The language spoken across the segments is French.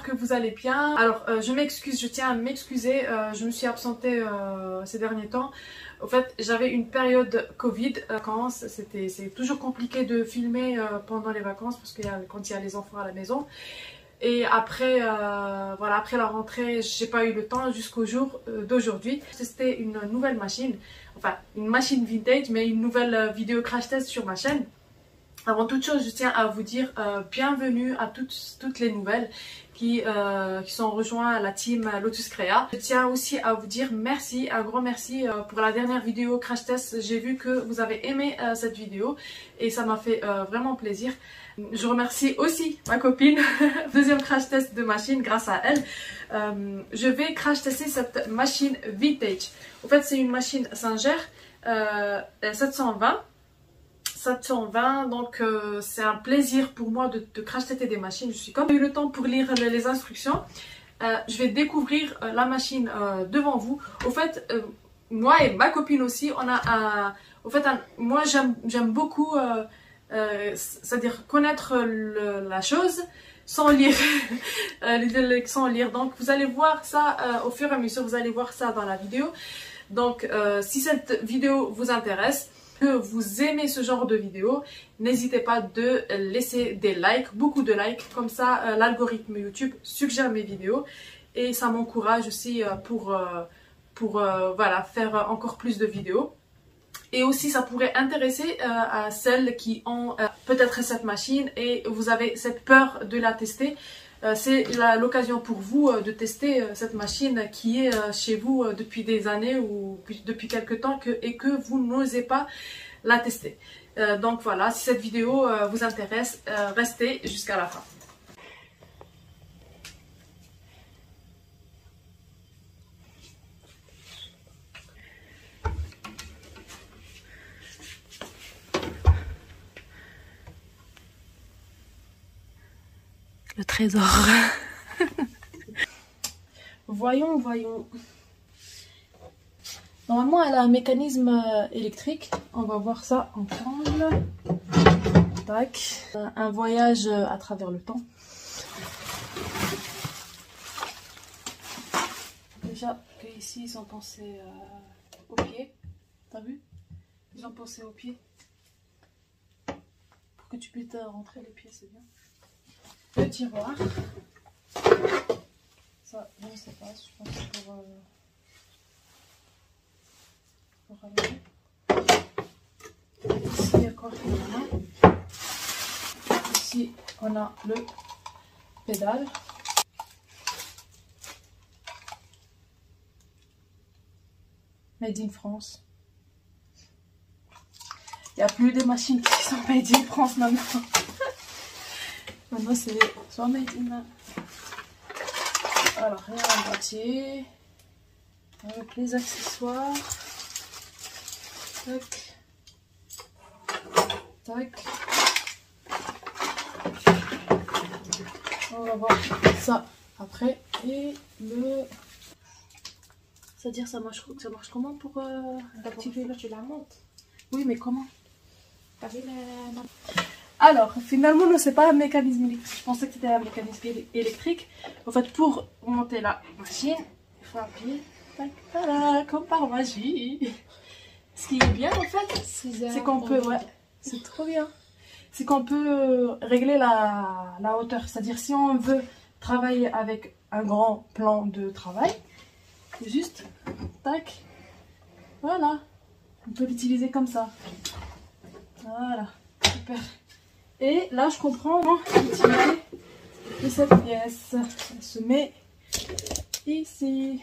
que vous allez bien. Alors je m'excuse, je tiens à m'excuser, je me suis absentée ces derniers temps. En fait, j'avais une période Covid, vacances, c'est toujours compliqué de filmer pendant les vacances parce que quand il y a les enfants à la maison. Et après, voilà, après la rentrée, j'ai pas eu le temps jusqu'au jour d'aujourd'hui. J'ai testé une nouvelle machine, enfin une machine vintage, mais une nouvelle vidéo crash test sur ma chaîne. Avant toute chose, je tiens à vous dire bienvenue à toutes les nouvelles qui sont rejoints à la team Lotus Crea. Je tiens aussi à vous dire merci, un grand merci pour la dernière vidéo crash test. J'ai vu que vous avez aimé cette vidéo et ça m'a fait vraiment plaisir. Je remercie aussi ma copine, deuxième crash test de machine, grâce à elle. Je vais crash tester cette machine vintage. En fait, c'est une machine Singer 720. Donc c'est un plaisir pour moi de crash tester des machines. Je suis comme j'ai eu le temps pour lire les instructions. Je vais découvrir la machine devant vous. Au fait, moi et ma copine aussi, on a moi j'aime beaucoup, c'est-à-dire connaître la chose sans lire, sans lire. Donc vous allez voir ça au fur et à mesure, vous allez voir ça dans la vidéo. Donc si cette vidéo vous intéresse, que vous aimez ce genre de vidéo, n'hésitez pas de laisser des likes, beaucoup de likes, comme ça l'algorithme YouTube suggère mes vidéos et ça m'encourage aussi pour voilà, faire encore plus de vidéos. Et aussi ça pourrait intéresser à celles qui ont peut-être cette machine et vous avez cette peur de la tester. C'est l'occasion pour vous de tester cette machine qui est chez vous depuis des années ou depuis quelques temps et que vous n'osez pas la tester. Donc voilà, si cette vidéo vous intéresse, restez jusqu'à la fin. Le trésor. Voyons. Normalement, elle a un mécanisme électrique. On va voir ça ensemble. Tac. Un voyage à travers le temps. Déjà, ici, ils ont pensé au pied. T'as vu? Ils ont pensé au pied. Pour que tu puisses rentrer les pieds, c'est bien. Le tiroir, ça je ne sais pas, je pense que pour allumer. Ici il y a quoi? Ici on a le pédale. Made in France. Il n'y a plus des machines qui sont made in France maintenant. Maintenant c'est soit made in. Alors rien en boîtier. Avec les accessoires. Tac. Tac. On va voir ça après. Et le. C'est-à-dire ça marche comment pour activer là? Tu la montes. Oui mais comment? T'as vu la... Alors, finalement, non, c'est pas un mécanisme électrique. Je pensais que c'était un mécanisme électrique. En fait, pour monter la machine, il faut appuyer. Tac, tada, comme par magie. Ce qui est bien, en fait, c'est qu'on peut... Ouais, c'est trop bien. C'est qu'on peut régler la hauteur. C'est-à-dire, si on veut travailler avec un grand plan de travail, juste, tac, voilà. On peut l'utiliser comme ça. Voilà, super. Et là, je comprends l'utilité de cette pièce. Elle se met ici.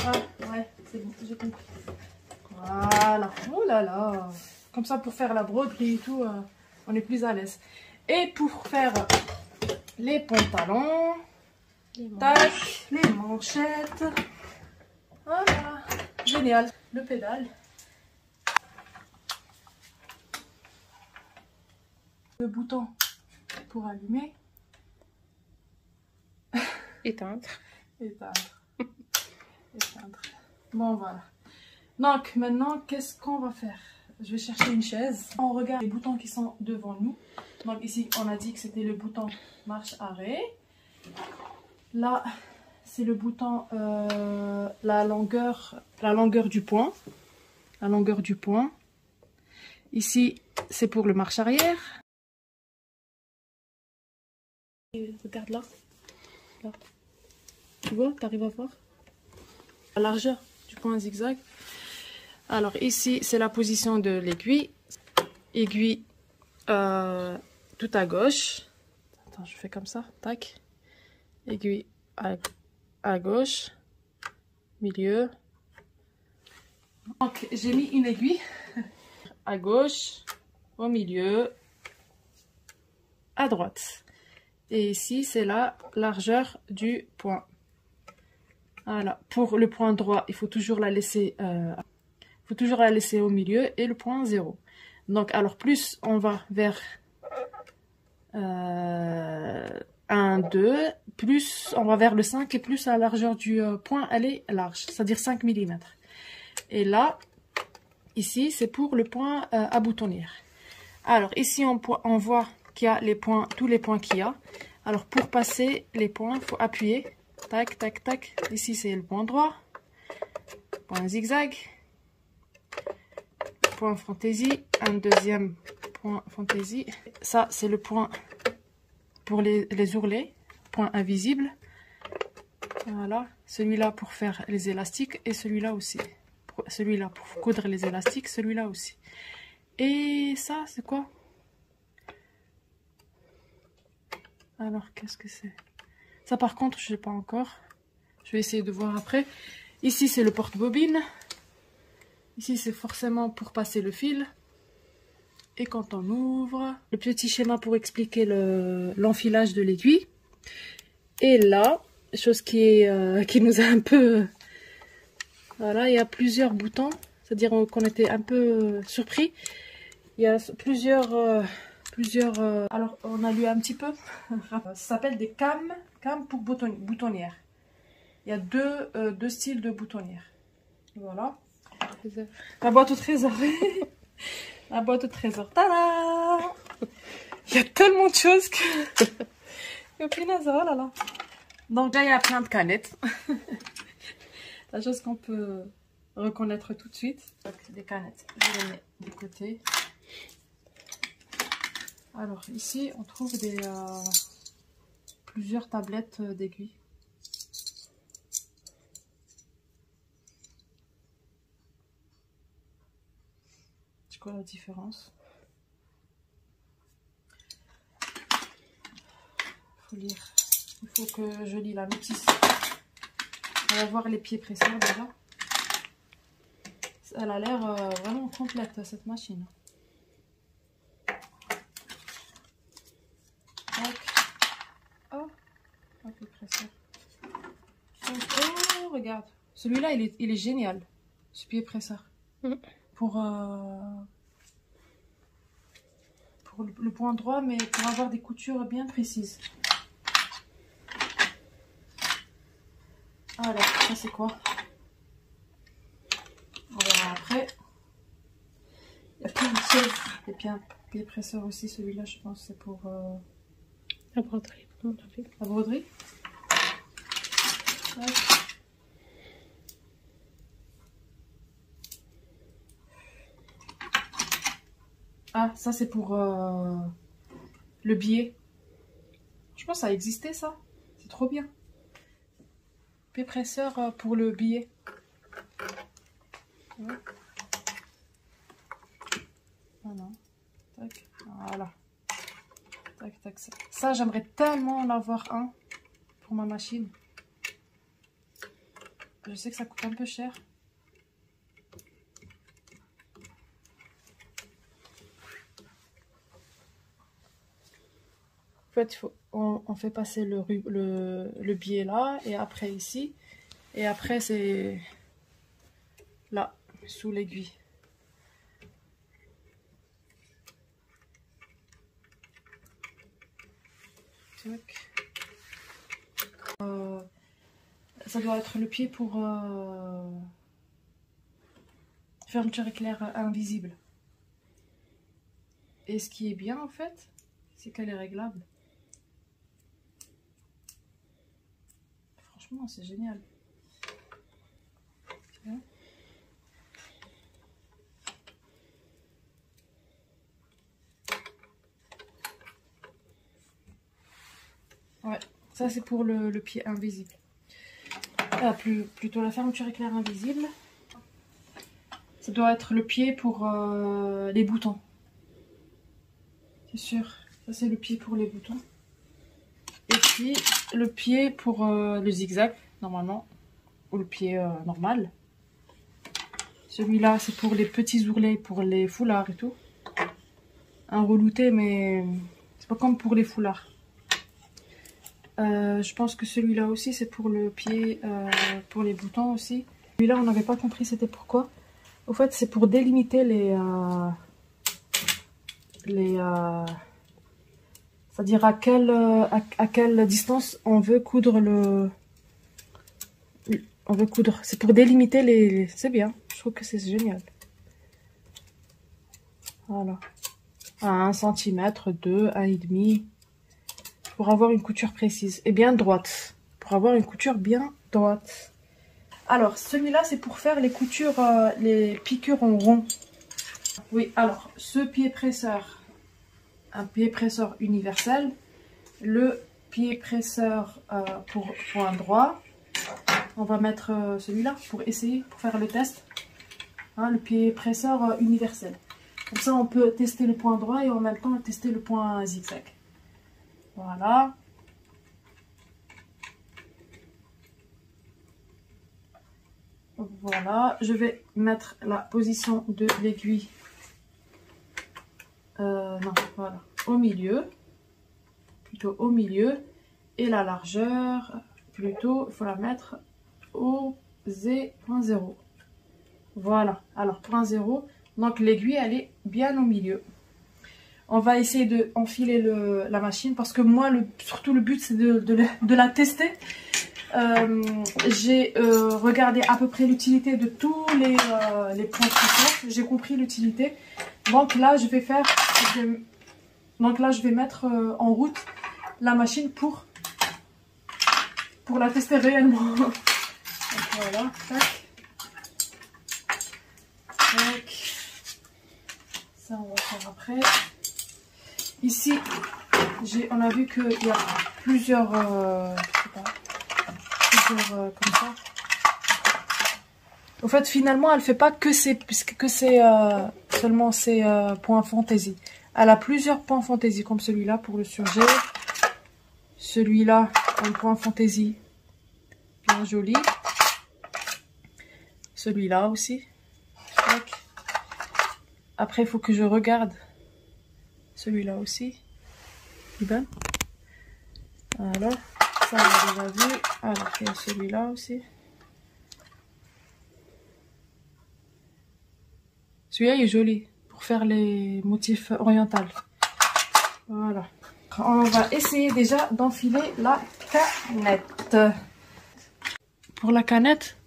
Ah, ouais, c'est bon, j'ai compris. Voilà. Oh là là. Comme ça, pour faire la broderie et tout, on est plus à l'aise. Et pour faire les pantalons, tac, les manchettes. Voilà. Génial. Le pédale. Le bouton pour allumer. Éteindre. Éteindre. Éteindre. Bon voilà. Donc maintenant, qu'est-ce qu'on va faire? Je vais chercher une chaise. On regarde les boutons qui sont devant nous. Donc ici, on a dit que c'était le bouton marche-arrêt. Là, c'est le bouton, la longueur du point. La longueur du point. Ici, c'est pour le marche-arrière. Regarde là. Là. Tu vois, tu arrives à voir la largeur du point zigzag. Alors ici, c'est la position de l'aiguille. Aiguille tout à gauche. Attends, je fais comme ça. Tac. Aiguille à gauche. Milieu. Donc, j'ai mis une aiguille à gauche, au milieu, à droite. Et ici, c'est la largeur du point. Voilà. Pour le point droit, il faut toujours la laisser, au milieu et le point 0. Donc, alors plus on va vers 1, 2, plus on va vers le 5 et plus la largeur du point, elle est large, c'est-à-dire 5 mm. Et là, ici, c'est pour le point à boutonnière. Alors, ici, on voit qu'il y a les points, tous les points qu'il y a. Alors, pour passer les points, il faut appuyer. Tac, tac, tac. Ici, c'est le point droit. Point zigzag. Point fantaisie. Un deuxième point fantaisie. Ça, c'est le point pour les ourlets. Point invisible. Voilà. Celui-là pour faire les élastiques et celui-là aussi. Celui-là pour coudre les élastiques, celui-là aussi. Et ça, c'est quoi? Alors, qu'est-ce que c'est? Ça, par contre, je ne sais pas encore. Je vais essayer de voir après. Ici, c'est le porte-bobine. Ici, c'est forcément pour passer le fil. Et quand on ouvre, le petit schéma pour expliquer l'enfilage de l'aiguille. Et là, chose qui nous a un peu... Voilà, il y a plusieurs boutons. C'est-à-dire qu'on était un peu surpris. Il y a plusieurs... alors, on a lu un petit peu. Ça s'appelle des cams pour boutonnière. Il y a deux styles de boutonnière. Voilà. La boîte au trésor. La boîte au trésor. Tada! Il y a tellement de choses que... oh là là. Donc là, il y a plein de canettes. La chose qu'on peut reconnaître tout de suite. Donc, des canettes. Je les mets du côté. Alors ici, on trouve plusieurs tablettes d'aiguilles. C'est quoi la différence? Il faut lire. Il faut que je lis la notice. On va voir les pieds presseurs déjà. Elle a l'air vraiment complète cette machine. Oh, un pied presseur. Oh, regarde. Celui-là, il est génial. Ce pied presseur. Pour le point droit, mais pour avoir des coutures bien précises. Alors, ça c'est quoi? On verra après. Il y a plein de choses. Et puis un pied presseur aussi, celui-là, je pense, c'est pour la broderie. La broderie. Ouais. Ah, ça c'est pour le billet. Je pense que ça existait ça. C'est trop bien. Pied presseur pour le billet. Ouais. Voilà. Tac. Voilà. Tac, tac, ça. Ça, j'aimerais tellement en avoir un pour ma machine. Je sais que ça coûte un peu cher. En fait, on fait passer le biais là, et après ici. Et après, c'est là, sous l'aiguille. Ça doit être le pied pour fermeture éclair invisible. Et ce qui est bien en fait, c'est qu'elle est réglable. Franchement, c'est génial. Ouais, ça c'est pour le pied invisible. Plutôt la fermeture éclair invisible. Ça doit être le pied pour les boutons. C'est sûr. Ça c'est le pied pour les boutons. Et puis le pied pour le zigzag, normalement. Ou le pied normal. Celui-là c'est pour les petits ourlets, pour les foulards et tout. Un relouté, mais c'est pas comme pour les foulards. Je pense que celui-là aussi c'est pour le pied, pour les boutons aussi. Celui-là on n'avait pas compris c'était pourquoi. Au fait c'est pour délimiter c'est-à-dire à quelle distance on veut coudre c'est pour délimiter les... C'est bien, je trouve que c'est génial. Voilà. À 1 cm, 2, 1,5 pour avoir une couture précise et bien droite. Pour avoir une couture bien droite. Alors, celui-là, c'est pour faire les coutures, les piqûres en rond. Oui, alors, ce pied presseur, un pied presseur universel. Le pied presseur pour point droit. On va mettre celui-là pour essayer, pour faire le test. Hein, le pied presseur universel. Comme ça, on peut tester le point droit et en même temps tester le point zigzag. Voilà. Voilà. Je vais mettre la position de l'aiguille. Non, voilà. Au milieu. Plutôt au milieu. Et la largeur, plutôt, il faut la mettre au 0.0. Voilà. Alors, point 0. Donc, l'aiguille, elle est bien au milieu. On va essayer de enfiler la machine parce que moi, surtout le but, c'est de la tester. J'ai regardé à peu près l'utilité de tous les points presseurs. J'ai compris l'utilité. Donc là, je vais mettre en route la machine pour la tester réellement. Donc, voilà, tac. Tac. Ça, on va faire après. Ici, on a vu qu'il y a plusieurs, comme ça. Au fait, finalement, elle fait pas que seulement ces points fantaisie. Elle a plusieurs points fantaisie, comme celui-là pour le surjet. Celui-là, un point fantaisie bien joli. Celui-là aussi. Tac. Après, il faut que je regarde celui-là aussi. Voilà. Ça, on a déjà vu. Alors, il y a celui-là aussi. Celui-là, il est joli pour faire les motifs orientaux. Voilà. On va essayer déjà d'enfiler la canette. Pour la canette,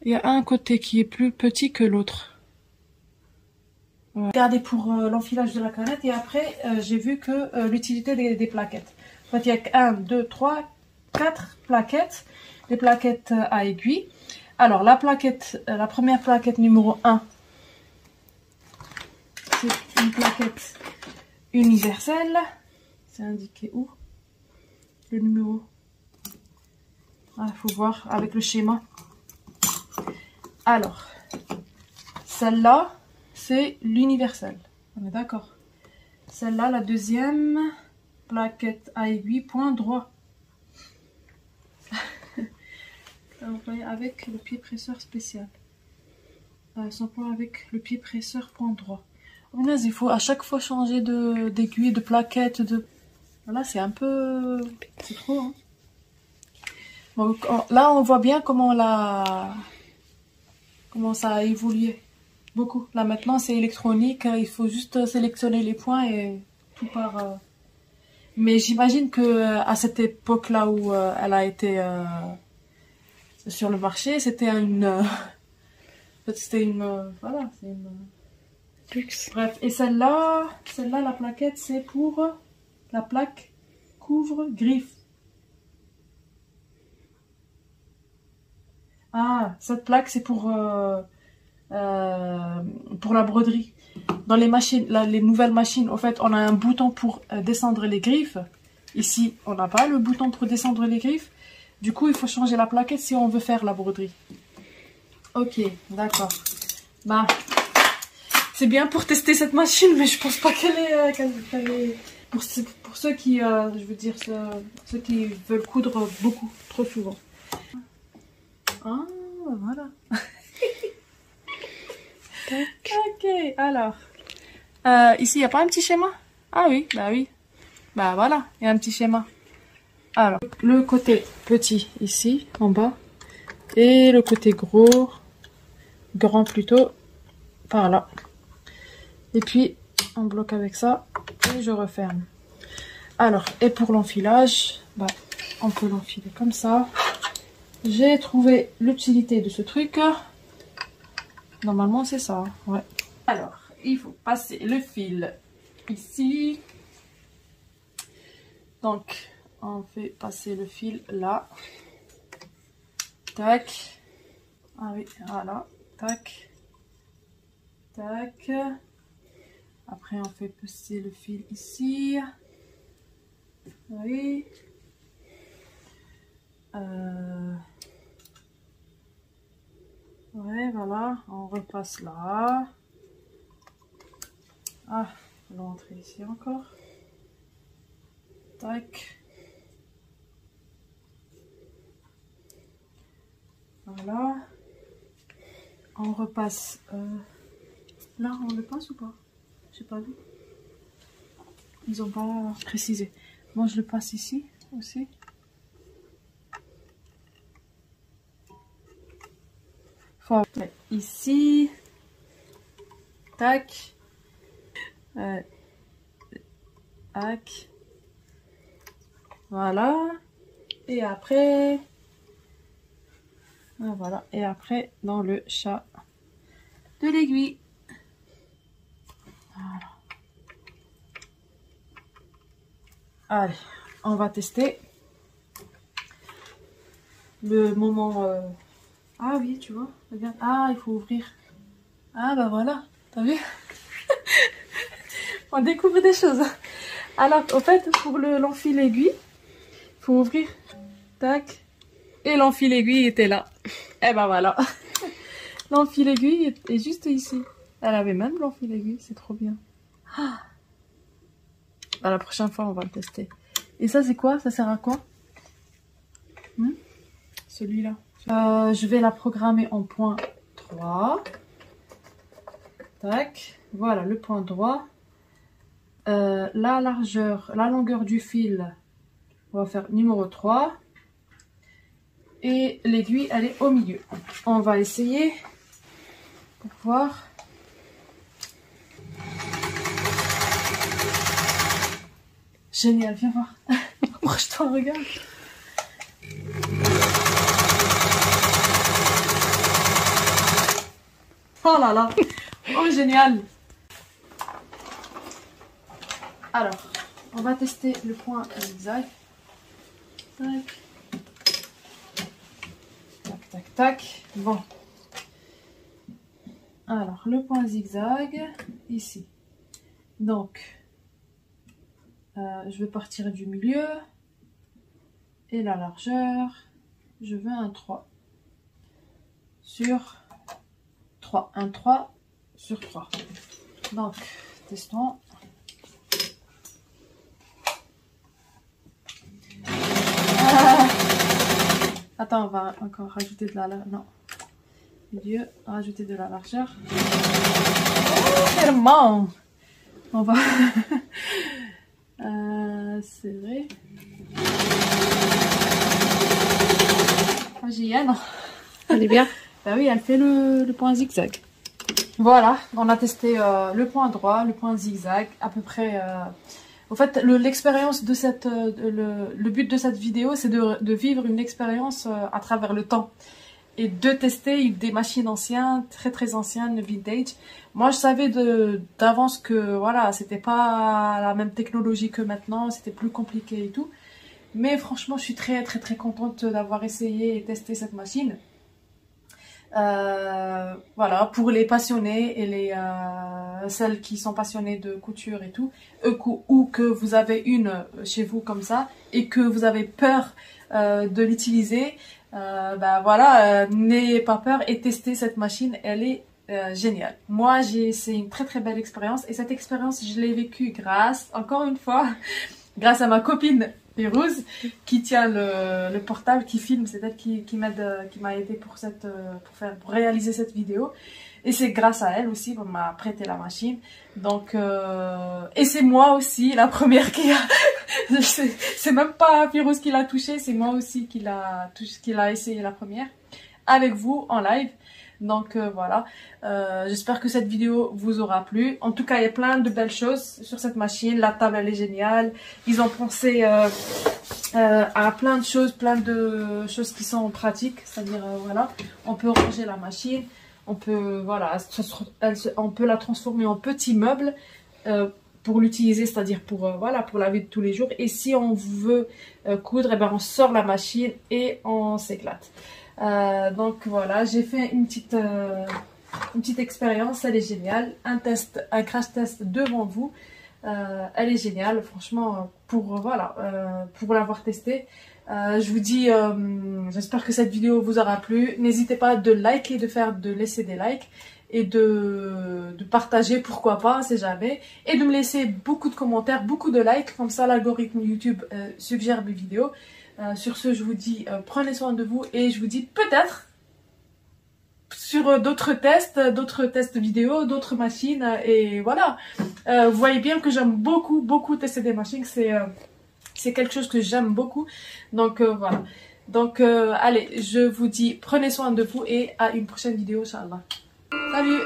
il y a un côté qui est plus petit que l'autre. Regardez pour l'enfilage de la canette et après j'ai vu que l'utilité des plaquettes. En fait, il y a 1, 2, 3, 4 plaquettes, des plaquettes à aiguille. Alors la première plaquette numéro 1, c'est une plaquette universelle. C'est indiqué où? Le numéro. Il faut voir avec le schéma. Alors, celle-là, c'est l'universel. On est d'accord. Celle-là, la deuxième plaquette à aiguille, point droit. Avec le pied presseur spécial. Son point avec le pied presseur point droit. Oh, il faut à chaque fois changer d'aiguille, de plaquette. Voilà, c'est un peu... C'est trop, hein. Donc, là, on voit bien comment ça a évolué. Beaucoup. Là maintenant c'est électronique, il faut juste sélectionner les points et tout part. Mais j'imagine que à cette époque là où elle a été sur le marché, c'était voilà, c'est une luxe. Bref, et celle-là la plaquette c'est pour La plaque couvre griffe. Ah, cette plaque, c'est pour la broderie. Dans les machines, là, les nouvelles machines, en fait, on a un bouton pour descendre les griffes. Ici, on n'a pas le bouton pour descendre les griffes. Du coup, il faut changer la plaquette si on veut faire la broderie. Ok, d'accord. Bah, c'est bien pour tester cette machine, mais je pense pas qu'elle est pour ceux qui, je veux dire, ceux qui veulent coudre beaucoup, trop souvent. Ah, voilà. Ok, alors. Ici, il n'y a pas un petit schéma? Ah oui, bah oui. Bah voilà, il y a un petit schéma. Alors, le côté petit ici, en bas. Et le côté grand plutôt, par là. Et puis, on bloque avec ça. Et je referme. Alors, et pour l'enfilage, bah, on peut l'enfiler comme ça. J'ai trouvé l'utilité de ce truc. Normalement, c'est ça. Ouais. Alors, il faut passer le fil ici. Donc, on fait passer le fil là. Tac. Ah oui, voilà. Tac. Tac. Après, on fait passer le fil ici. Oui. Ouais, voilà. On repasse là. Ah, on va rentrer ici encore. Tac. Voilà. On repasse. Là, on le passe ou pas? J'ai pas vu. Ils ont pas précisé. Moi, je le passe ici aussi. Faut mettre ici. Tac. Tac. Voilà. Et après. Voilà. Et après, dans le chat de l'aiguille. Voilà. Allez, on va tester le moment. Ah oui, tu vois, regarde. Ah, il faut ouvrir. Ah bah voilà, t'as vu? On découvre des choses. Alors, en fait, pour l'enfil aiguille, il faut ouvrir. Tac. Et l'enfil aiguille était là. Et ben voilà. L'enfil aiguille est juste ici. Elle avait même l'enfil aiguille, c'est trop bien. Ah. Bah, la prochaine fois, on va le tester. Et ça, c'est quoi? Ça sert à quoi? Celui-là. Je vais la programmer en point 3. Tac. Voilà, le point droit. La largeur, la longueur du fil, on va faire numéro 3. Et l'aiguille, elle est au milieu. On va essayer pour voir. Génial, viens voir. Approche-toi, regarde. Oh là là. Oh, génial. Alors, on va tester le point zigzag. Tac. Tac, tac, tac. Bon. Alors, le point zigzag, ici. Donc, je vais partir du milieu. Et la largeur, je veux un 3. Sur 3. Un 3 sur 3. Donc, testons. Attends, on va encore rajouter de la largeur. Non. Milieu, rajouter de la largeur. Tellement. On va serrer. Hygiène. Elle est bien. Bah oui, elle fait le point zigzag. Voilà, on a testé le point droit, le point zigzag, à peu près. En fait, l'expérience de le but de cette vidéo, c'est de vivre une expérience à travers le temps. et de tester des machines anciennes, très anciennes, vintage. Moi, je savais d'avance que voilà, c'était pas la même technologie que maintenant, c'était plus compliqué et tout. Mais franchement, je suis très contente d'avoir essayé et testé cette machine. Voilà, pour les passionnés et celles qui sont passionnées de couture et tout, ou que vous avez une chez vous comme ça et que vous avez peur de l'utiliser, bah voilà, n'ayez pas peur et testez cette machine, elle est géniale. Moi, c'est une très belle expérience et cette expérience, je l'ai vécue encore une fois, grâce à ma copine Pérouse qui tient le portable, qui filme, c'est elle qui m'a aidé pour réaliser cette vidéo. Et c'est grâce à elle aussi qu'on m'a prêté la machine. Donc, et c'est moi aussi la première qui a, c'est même pas Pérouse qui l'a touché, c'est moi aussi qui l'a essayé la première, avec vous en live. Donc voilà, j'espère que cette vidéo vous aura plu. En tout cas, il y a plein de belles choses sur cette machine. La table, elle est géniale. Ils ont pensé à plein de choses qui sont pratiques. C'est-à-dire, voilà, on peut ranger la machine. On peut, voilà, on peut la transformer en petit meuble pour l'utiliser, c'est-à-dire pour, voilà, pour la vie de tous les jours. Et si on veut coudre, eh ben, on sort la machine et on s'éclate. Donc voilà, j'ai fait une petite expérience, elle est géniale, un crash test devant vous, elle est géniale, franchement, pour l'avoir testé. Je vous dis, j'espère que cette vidéo vous aura plu. N'hésitez pas de liker, de laisser des likes et de partager, pourquoi pas, on sait jamais, et de me laisser beaucoup de commentaires, beaucoup de likes, comme ça l'algorithme YouTube suggère mes vidéos. Sur ce, je vous dis, prenez soin de vous et je vous dis peut-être sur d'autres tests vidéo, d'autres machines et voilà. Vous voyez bien que j'aime beaucoup tester des machines, c'est quelque chose que j'aime beaucoup. Donc voilà. Donc allez, je vous dis, prenez soin de vous et à une prochaine vidéo, Inch'Allah. Salut.